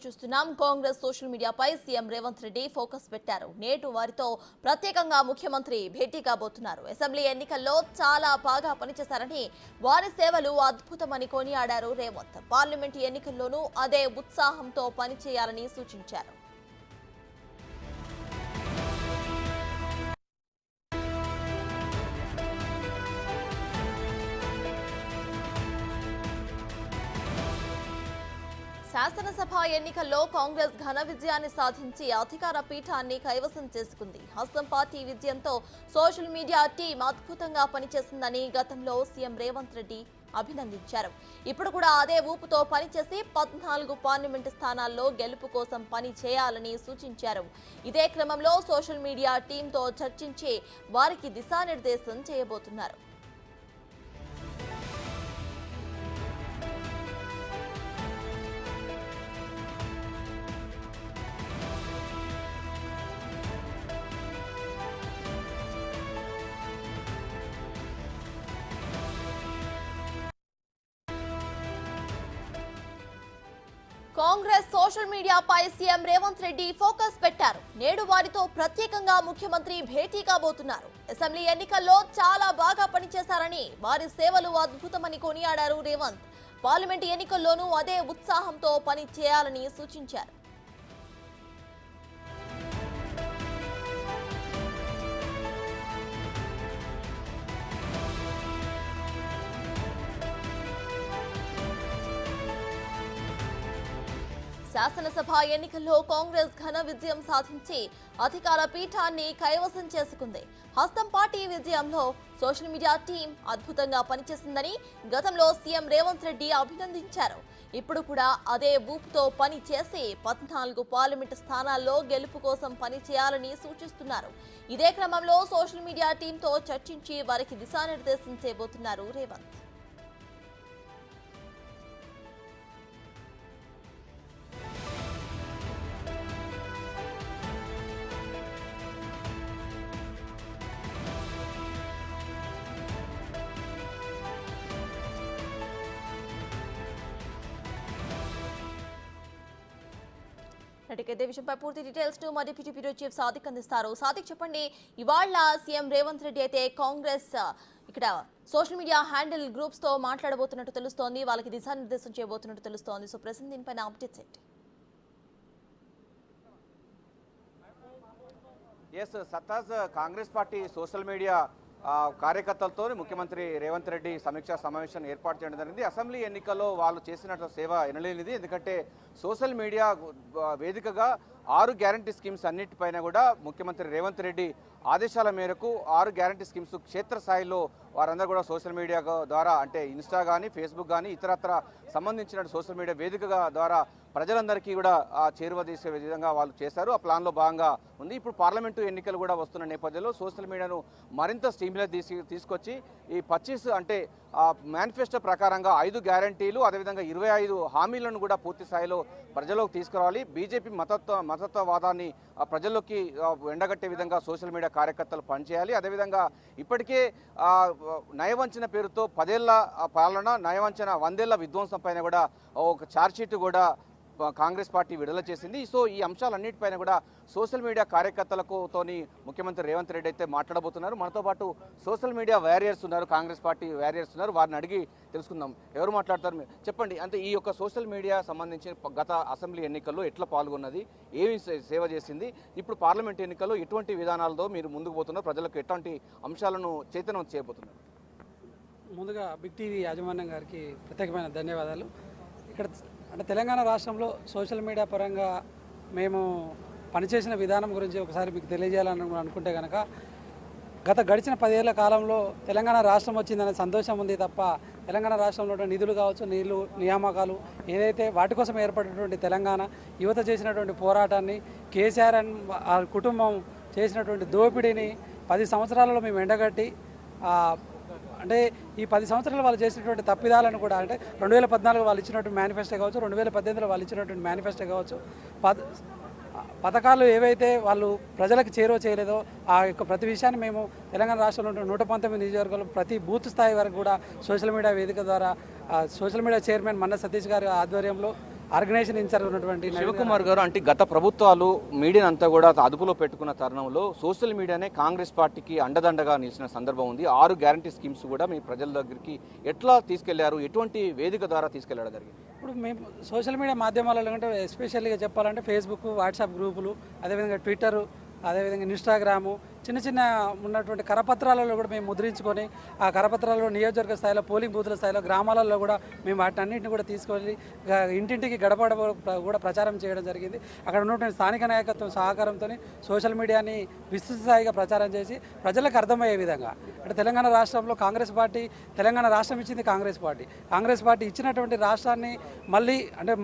చూస్తున్నాం. కాంగ్రెస్ సోషల్ మీడియాపై CM Revanth Reddy focus పెట్టారు. నేడు వారితో ప్రత్యేకంగా ముఖ్యమంత్రి భేటీ కాబోతున్నారు. అసెంబ్లీ ఎన్నికల్లో చాలా బాగా పనిచేశారని, వారి సేవలు అద్భుతమని కొనియాడారు రేవంత్. పార్లమెంటు ఎన్నికల్లోనూ అదే ఉత్సాహంతో పనిచేయాలని సూచించారు. శాసనసభ ఎన్నికల్లో కాంగ్రెస్ ఘన విజయాన్ని సాధించి అధికార పీఠాన్ని కైవసం చేసుకుంది. హస్తం పార్టీ విజయంతో సోషల్ మీడియా టీం అద్భుతంగా పనిచేసిందని గతంలో సీఎం రేవంత్ రెడ్డి అభినందించారు. ఇప్పుడు కూడా అదే ఊపుతో పనిచేసి 14 పార్లమెంటు స్థానాల్లో గెలుపు కోసం పని చేయాలని సూచించారు. ఇదే క్రమంలో సోషల్ మీడియా టీంతో చర్చించి వారికి దిశానిర్దేశం చేయబోతున్నారు. కాంగ్రెస్ సోషల్ మీడియాపై సీఎం రేవంత్ రెడ్డి ఫోకస్ పెట్టారు. నేడు వారితో ప్రత్యేకంగా ముఖ్యమంత్రి భేటీ కాబోతున్నారు. అసెంబ్లీ ఎన్నికల్లో చాలా బాగా పనిచేశారని, వారి సేవలు అద్భుతమని కొనియాడారు రేవంత్. పార్లమెంటు ఎన్నికల్లోనూ అదే ఉత్సాహంతో పని చేయాలని సూచించారు. శాసనసభ ఎన్నికల్లో కాంగ్రెస్ ఘన విజయం సాధించి అధికార పీఠాన్ని కైవసం చేసుకుంది. హస్తం పార్టీ విజయంలో సోషల్ మీడియా టీం అద్భుతంగా పనిచేసిందని గతంలో సీఎం రేవంత్ రెడ్డి అభినందించారు. ఇప్పుడు కూడా అదే ఊపుతో పని చేసి 14 పార్లమెంటు స్థానాల్లో గెలుపు కోసం పని చేయాలని సూచిస్తున్నారు. ఇదే క్రమంలో సోషల్ మీడియా టీంతో చర్చించి వారికి దిశానిర్దేశం చేయబోతున్నారు రేవంత్. ఇదే విషయంపై పూర్తి డీటెయిల్స్ ను మా డిప్యూటీ బ్యూరో చీఫ్ సాదిక్ అందిస్తారు. సాదిక్, చెప్పండి, ఇవాళ సీఎం రేవంత్ రెడ్డి అయితే కాంగ్రెస్ ఇక్కడ సోషల్ మీడియా హ్యాండిల్ గ్రూప్స్ తో మాట్లాడబోతున్నట్టు తెలుస్తోంది, వాళ్ళకి దిశానిర్దేశం చేయబోతున్నట్టు తెలుస్తోంది. సో ప్రెసెంట్ దీనిపైన అప్డేట్స్ ఏంటి? ఎస్ సత్తాజ్, కాంగ్రెస్ పార్టీ సోషల్ మీడియా కార్యకర్తలతో ముఖ్యమంత్రి రేవంత్ రెడ్డి సమీక్షా సమావేశం ఏర్పాటు చేయడం జరిగింది. అసెంబ్లీ ఎన్నికల్లో వాళ్ళు చేసినట్టు సేవ ఎనలేనిది. ఎందుకంటే సోషల్ మీడియా వేదికగా 6 గ్యారంటీ స్కీమ్స్ అన్నిటిపైన కూడా ముఖ్యమంత్రి రేవంత్ రెడ్డి ఆదేశాల మేరకు 6 గ్యారంటీ స్కీమ్స్ క్షేత్రస్థాయిలో వారందరూ కూడా సోషల్ మీడియా ద్వారా, అంటే ఇన్స్టా కానీ ఫేస్బుక్ కానీ ఇతరత్ర సంబంధించిన సోషల్ మీడియా వేదికగా ద్వారా ప్రజలందరికీ కూడా చేరువదీసే విధంగా వాళ్ళు చేశారు. ఆ ప్లాన్లో భాగంగా ఉంది. ఇప్పుడు పార్లమెంటు ఎన్నికలు కూడా వస్తున్న నేపథ్యంలో సోషల్ మీడియాను మరింత స్ట్రీమ్లైన్ తీసుకొచ్చి ఈ 25 అంటే మేనిఫెస్టో ప్రకారంగా 5 గ్యారంటీలు, అదేవిధంగా 25 హామీలను కూడా పూర్తి స్థాయిలో ప్రజల్లోకి తీసుకురావాలి. బీజేపీ మతత్వవాదాన్ని ప్రజల్లోకి ఎండగట్టే విధంగా సోషల్ మీడియా కార్యకర్తలు పనిచేయాలి. అదేవిధంగా ఇప్పటికే నయవంచన పేరుతో 10 ఏళ్ల పాలన, నయవంచన 100 ఏళ్ల విధ్వంసం పైన కూడా ఒక ఛార్జ్షీట్ కూడా కాంగ్రెస్ పార్టీ విడుదల చేసింది. సో ఈ అంశాలన్నిటిపైన కూడా సోషల్ మీడియా కార్యకర్తలతోని ముఖ్యమంత్రి రేవంత్ రెడ్డి అయితే మాట్లాడబోతున్నారు. మనతో పాటు సోషల్ మీడియా వారియర్స్ ఉన్నారు, కాంగ్రెస్ పార్టీ వారియర్స్ ఉన్నారు. వారిని అడిగి తెలుసుకుందాం. ఎవరు మాట్లాడతారు? చెప్పండి, అంటే ఈ యొక్క సోషల్ మీడియా సంబంధించి గత అసెంబ్లీ ఎన్నికల్లో ఎట్లా పాల్గొన్నది, ఏమి సేవ చేసింది, ఇప్పుడు పార్లమెంట్ ఎన్నికల్లో ఎటువంటి విధానాలతో మీరు ముందుకు పోతున్నారు, ప్రజలకు ఎటువంటి అంశాలను చైతన్యం చేయబోతున్నారు? ముందుగా బిగ్ టీవీ యాజమాన్యం గారికి ప్రత్యేకమైన ధన్యవాదాలు. ఇక్కడ అంటే తెలంగాణ రాష్ట్రంలో సోషల్ మీడియా పరంగా మేము పనిచేసిన విధానం గురించి ఒకసారి మీకు తెలియజేయాలని అనుకుంటే కనుక, గడిచిన 10 ఏళ్ల కాలంలో తెలంగాణ రాష్ట్రం వచ్చిందనే సంతోషం ఉంది తప్ప, తెలంగాణ రాష్ట్రంలో నిధులు కావచ్చు, నీళ్లు, నియామకాలు ఏదైతే వాటి కోసం ఏర్పడినటువంటి తెలంగాణ యువత చేసినటువంటి పోరాటాన్ని, కేసీఆర్ ఆ కుటుంబం చేసినటువంటి దోపిడీని 10 సంవత్సరాలలో మేము ఎండగట్టి, అంటే ఈ 10 సంవత్సరాలు వాళ్ళు చేసినటువంటి తప్పిదాలను కూడా, అంటే 2014 వాళ్ళు ఇచ్చినటువంటి మేనిఫెస్టో కావచ్చు, 2018లో వాళ్ళు ఇచ్చినటువంటి మేనిఫెస్టో కావచ్చు, పథకాలు ఏవైతే వాళ్ళు ప్రజలకు చేరువ చేయలేదో ఆ యొక్క ప్రతి విషయాన్ని మేము తెలంగాణ రాష్ట్రంలో 119 నియోజకవర్గాలు ప్రతి బూత్ స్థాయి వరకు కూడా సోషల్ మీడియా వేదిక ద్వారా సోషల్ మీడియా చైర్మన్ మన్న సతీష్ గారి ఆధ్వర్యంలో ఆర్గనైజేషన్ ఇన్ఛార్జ్ ఉన్నటువంటి శివకుమార్ గారు, అంటే గత ప్రభుత్వాలు మీడియాను అంతా కూడా అదుపులో పెట్టుకున్న తరుణంలో సోషల్ మీడియానే కాంగ్రెస్ పార్టీకి అండదండగా నిలిచిన సందర్భం ఉంది. 6 గ్యారంటీ స్కీమ్స్ కూడా మీ ప్రజల దగ్గరికి ఎట్లా తీసుకెళ్లారు, ఎటువంటి వేదిక ద్వారా తీసుకెళ్లడం జరిగింది? ఇప్పుడు మేము సోషల్ మీడియా మాధ్యమాలలో అంటే ఎస్పెషల్గా చెప్పాలంటే ఫేస్బుక్, వాట్సాప్ గ్రూపులు, అదేవిధంగా ట్విట్టరు, అదేవిధంగా ఇన్స్టాగ్రాము, చిన్న చిన్న ఉన్నటువంటి కరపత్రాలలో కూడా మేము ముద్రించుకొని ఆ కరపత్రాలలో నియోజకవర్గ స్థాయిలో, పోలింగ్ బూతుల స్థాయిలో, గ్రామాలలో కూడా మేము వాటిని అన్నింటిని కూడా తీసుకొని ఇంటింటికి గడప కూడా ప్రచారం చేయడం జరిగింది. అక్కడ ఉన్నటువంటి స్థానిక నాయకత్వం సహకారంతో సోషల్ మీడియాని విస్తృత స్థాయిగా ప్రచారం చేసి ప్రజలకు అర్థమయ్యే విధంగా, అంటే తెలంగాణ రాష్ట్రంలో కాంగ్రెస్ పార్టీ, తెలంగాణ రాష్ట్రం ఇచ్చింది కాంగ్రెస్ పార్టీ ఇచ్చినటువంటి రాష్ట్రాన్ని మళ్ళీ అంటే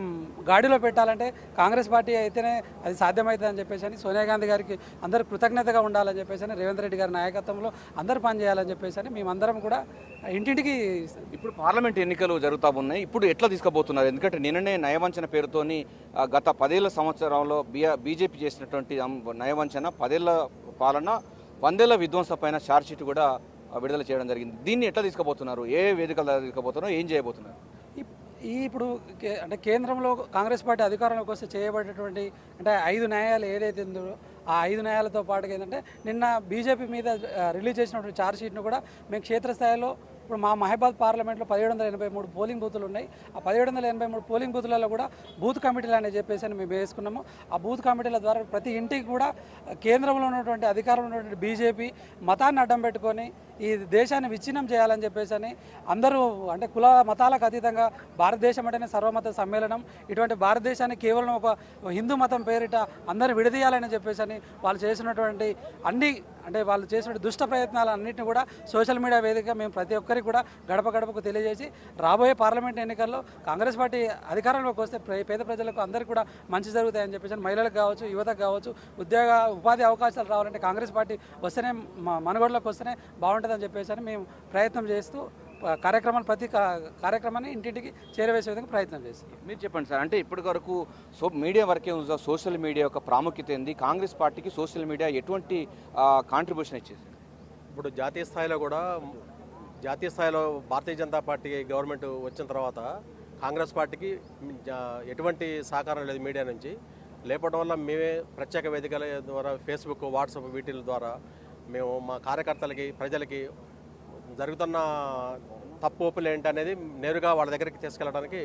గాడిలో పెట్టాలంటే కాంగ్రెస్ పార్టీ అయితేనే అది సాధ్యమవుతుంది అని చెప్పేసి సోనియా గాంధీ గారికి అందరూ కృతజ్ఞతగా ఉండాలని చెప్పేసి రేవంత్ రెడ్డి గారి నాయకత్వంలో అందరూ పనిచేయాలని చెప్పేసి మేమందరం కూడా ఇంటింటికి. ఇప్పుడు పార్లమెంట్ ఎన్నికలు జరుగుతూ ఉన్నాయి, ఇప్పుడు ఎట్లా తీసుకుపోతున్నారు? ఎందుకంటే నిన్ననే నయవంచన పేరుతోని గత 10 సంవత్సరంలో బీజేపీ చేసినటువంటి నయవంచన, 10 పాలన, 100 విధ్వంస పైన ఛార్జ్షీట్ కూడా విడుదల చేయడం జరిగింది. దీన్ని ఎట్లా తీసుకుపోతున్నారు? ఏ వేదికల తీసుకుపోతున్నారు? ఏం చేయబోతున్నారు? ఇప్పుడు అంటే కేంద్రంలో కాంగ్రెస్ పార్టీ అధికారంలోకి వస్తే చేయబడేటువంటి అంటే 5 న్యాయాలు ఏదైతే ఉందో ఆ 5 న్యాయాలతో పాటుగా ఏంటంటే నిన్న బీజేపీ మీద రిలీజ్ చేసినటువంటి ఛార్జ్షీట్ను కూడా మేము క్షేత్రస్థాయిలో ఇప్పుడు మా మహబాద్ పార్లమెంట్లో 1783 పోలింగ్ బూతులు ఉన్నాయి. ఆ 1783 పోలింగ్ బూతులలో కూడా బూత్ కమిటీలు అని చెప్పేసి మేము వేసుకున్నాము. ఆ బూత్ కమిటీల ద్వారా ప్రతి ఇంటికి కూడా కేంద్రంలో ఉన్నటువంటి అధికారంలో ఉన్నటువంటి బీజేపీ మతాన్ని అడ్డం పెట్టుకొని ఈ దేశాన్ని విచ్ఛిన్నం చేయాలని చెప్పేసి అందరూ అంటే కుల మతాలకు అతీతంగా భారతదేశం అంటేనే సర్వమత సమ్మేళనం, ఇటువంటి భారతదేశాన్ని కేవలం ఒక హిందూ మతం పేరిట అందరిని విడదీయాలని చెప్పేసి వాళ్ళు చేసినటువంటి వాళ్ళు చేసిన దుష్ట ప్రయత్నాలు అన్నింటినీ కూడా సోషల్ మీడియా వేదికగా మేము ప్రతి ఒక్కరికి కూడా గడప గడపకు తెలియజేసి రాబోయే పార్లమెంట్ ఎన్నికల్లో కాంగ్రెస్ పార్టీ అధికారంలోకి వస్తే పేద ప్రజలకు అందరికీ కూడా మంచి జరుగుతాయని చెప్పేసి మహిళలకు కావచ్చు, యువతకు కావచ్చు ఉపాధి అవకాశాలు రావాలంటే కాంగ్రెస్ పార్టీ వస్తేనే మనుగడలోకి వస్తేనే బాగుంటుందని చెప్పేసి మేము ప్రయత్నం చేస్తూ ప్రతి కార్యక్రమాన్ని ఇంటింటికి చేరవేసే విధంగా ప్రయత్నం చేస్తాం. మీరు చెప్పండి సార్, అంటే ఇప్పటి వరకు మీడియా వరకే సోషల్ మీడియా యొక్క ప్రాముఖ్యత ఏంది? కాంగ్రెస్ పార్టీకి సోషల్ మీడియా ఎటువంటి కాంట్రిబ్యూషన్ ఇచ్చేది? ఇప్పుడు జాతీయ స్థాయిలో భారతీయ జనతా పార్టీ గవర్నమెంట్ వచ్చిన తర్వాత కాంగ్రెస్ పార్టీకి ఎటువంటి సహకారం లేదు మీడియా నుంచి. లేపడం వల్ల మేమే ప్రత్యేక వేదికల ద్వారా ఫేస్బుక్, వాట్సాప్ వీటి ద్వారా మేము మా కార్యకర్తలకి, ప్రజలకి జరుగుతున్న తప్పు ఒప్పులు ఏంటి అనేది నేరుగా వాళ్ళ దగ్గరికి తీసుకెళ్ళడానికి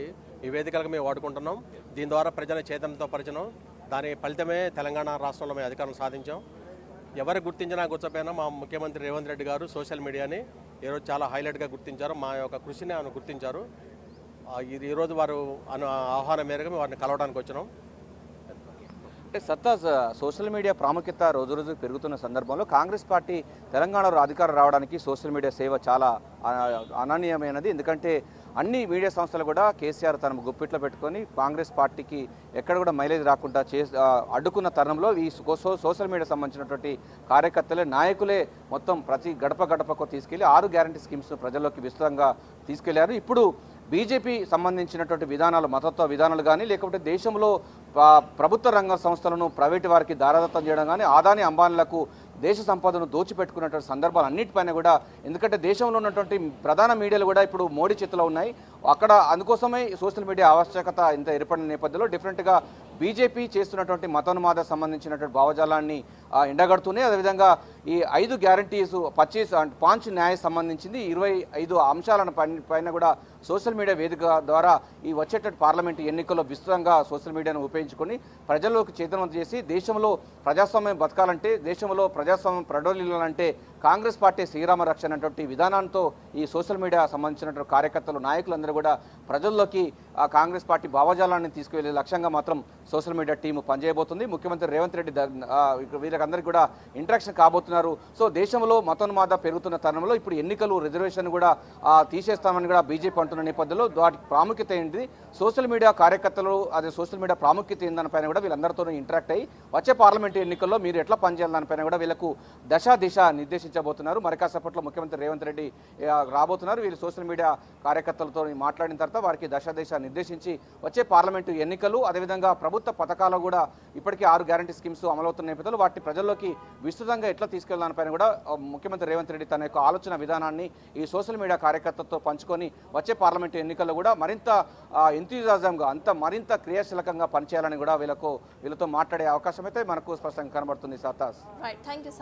ఈ వేదికలకు మేము వాడుకుంటున్నాం. దీని ద్వారా ప్రజల చైతన్యంతో పరిచయం, దాని ఫలితమే తెలంగాణ రాష్ట్రంలో మేము అధికారం సాధించాం. ఎవరు గుర్తించినా గుర్చపోయినా మా ముఖ్యమంత్రి రేవంత్ రెడ్డి గారు సోషల్ మీడియాని ఈరోజు చాలా హైలైట్గా గుర్తించారు. మా యొక్క కృషిని ఆయన గుర్తించారు. ఈరోజు వారు ఆహ్వానం మేరకు వారిని కలవడానికి వచ్చినాం. అంటే సత్తాజ్, సోషల్ మీడియా ప్రాముఖ్యత రోజు రోజు పెరుగుతున్న సందర్భంలో కాంగ్రెస్ పార్టీ తెలంగాణలో అధికారం రావడానికి సోషల్ మీడియా సేవ చాలా అనన్యమైనది. ఎందుకంటే అన్ని మీడియా సంస్థలు కూడా కేసీఆర్ తన గుప్పిట్లో పెట్టుకొని కాంగ్రెస్ పార్టీకి ఎక్కడ కూడా మైలేజ్ రాకుండా అడ్డుకున్న తరుణంలో ఈ సోషల్ మీడియా సంబంధించినటువంటి కార్యకర్తలే, నాయకులే మొత్తం ప్రతి గడపకు తీసుకెళ్లి 6 గ్యారంటీ స్కీమ్స్ ప్రజల్లోకి విస్తృతంగా తీసుకెళ్లారు. ఇప్పుడు బీజేపీ సంబంధించినటువంటి విధానాలు, మతత్వ విధానాలు కానీ, లేకపోతే దేశంలో ప్రభుత్వ రంగ సంస్థలను ప్రైవేటు వారికి దారాదత్తం చేయడం కానీ, అదానీ అంబానీలకు దేశ సంపదను దోచిపెట్టుకున్నటువంటి సందర్భాలు అన్నిటిపైన కూడా, ఎందుకంటే దేశంలో ఉన్నటువంటి ప్రధాన మీడియాలు కూడా ఇప్పుడు మోడీ చేతిలో ఉన్నాయి. అక్కడ అందుకోసమే సోషల్ మీడియా ఆవశ్యకత ఇంత ఏర్పడిన నేపథ్యంలో డిఫరెంట్గా బీజేపీ చేస్తున్నటువంటి మతోన్మాద సంబంధించినటువంటి భావజాలాన్ని ఎండగడుతూనే, అదేవిధంగా ఈ 5 గ్యారంటీస్ 5 న్యాయ సంబంధించింది 25 అంశాలను పైన కూడా సోషల్ మీడియా వేదిక ద్వారా ఈ వచ్చేటట్టు పార్లమెంటు ఎన్నికల్లో విస్తృతంగా సోషల్ మీడియాను ఉపయోగించుకొని ప్రజల్లోకి చైతన్యవంతం చేసి దేశంలో ప్రజాస్వామ్యం బతకాలంటే, దేశంలో ప్రజాస్వామ్యం ప్రడోలిల్లాలంటే కాంగ్రెస్ పార్టీ శ్రీరామ రక్షణ అనేటువంటి విధానంతో ఈ సోషల్ మీడియా సంబంధించినటువంటి కార్యకర్తలు, నాయకులందరూ కూడా ప్రజల్లోకి కాంగ్రెస్ పార్టీ భావజాలాన్ని తీసుకువెళ్లే లక్ష్యంగా మాత్రం సోషల్ మీడియా టీం పనిచేయబోతుంది. ముఖ్యమంత్రి రేవంత్ రెడ్డి వీళ్ళకందరికీ కూడా ఇంటరాక్షన్ కాబోతున్నారు. సో దేశంలో మతోన్మాద పెరుగుతున్న తరుణంలో ఇప్పుడు ఎన్నికలు రిజర్వేషన్ కూడా తీసేస్తామని కూడా బీజేపీ అంటున్న నేపథ్యంలో వాటికి ప్రాముఖ్యత ఏంటిది, సోషల్ మీడియా కార్యకర్తలు అదే సోషల్ మీడియా ప్రాముఖ్యత ఏందనిపైన కూడా వీళ్ళందరితో ఇంటరాక్ట్ అయ్యి వచ్చే పార్లమెంటు ఎన్నికల్లో మీరు ఎట్లా పనిచేయాలి దానిపైన కూడా వీళ్ళకు దిశ నిర్దేశించబోతున్నారు. మరి కాసేపట్లో ముఖ్యమంత్రి రేవంత్ రెడ్డి రాబోతున్నారు. వీళ్ళు సోషల్ మీడియా కార్యకర్తలతో మాట్లాడిన తర్వాత వారికి దిశ నిర్దేశించి వచ్చే పార్లమెంటు ఎన్నికలు, అదేవిధంగా ప్రభుత్వ పథకాలు కూడా ఇప్పటికీ 6 గ్యారంటీ స్కీమ్స్ అమలవుతున్న నేపథ్యంలో వాటిని ప్రజల్లోకి విస్తృతంగా ఎట్లా తీసుకెళ్లాలనిపైన కూడా ముఖ్యమంత్రి రేవంత్ రెడ్డి తన యొక్క ఆలోచన విధానాన్ని ఈ సోషల్ మీడియా కార్యకర్తలతో పంచుకొని వచ్చే పార్లమెంటు ఎన్నికల్లో కూడా మరింత ఎంతూజియాజంగా మరింత క్రియాశీలకంగా పనిచేయాలని కూడా వీళ్ళతో మాట్లాడే అవకాశం అయితే మనకు స్పష్టంగా కనబడుతుంది. సాతాస్. Right, thank you.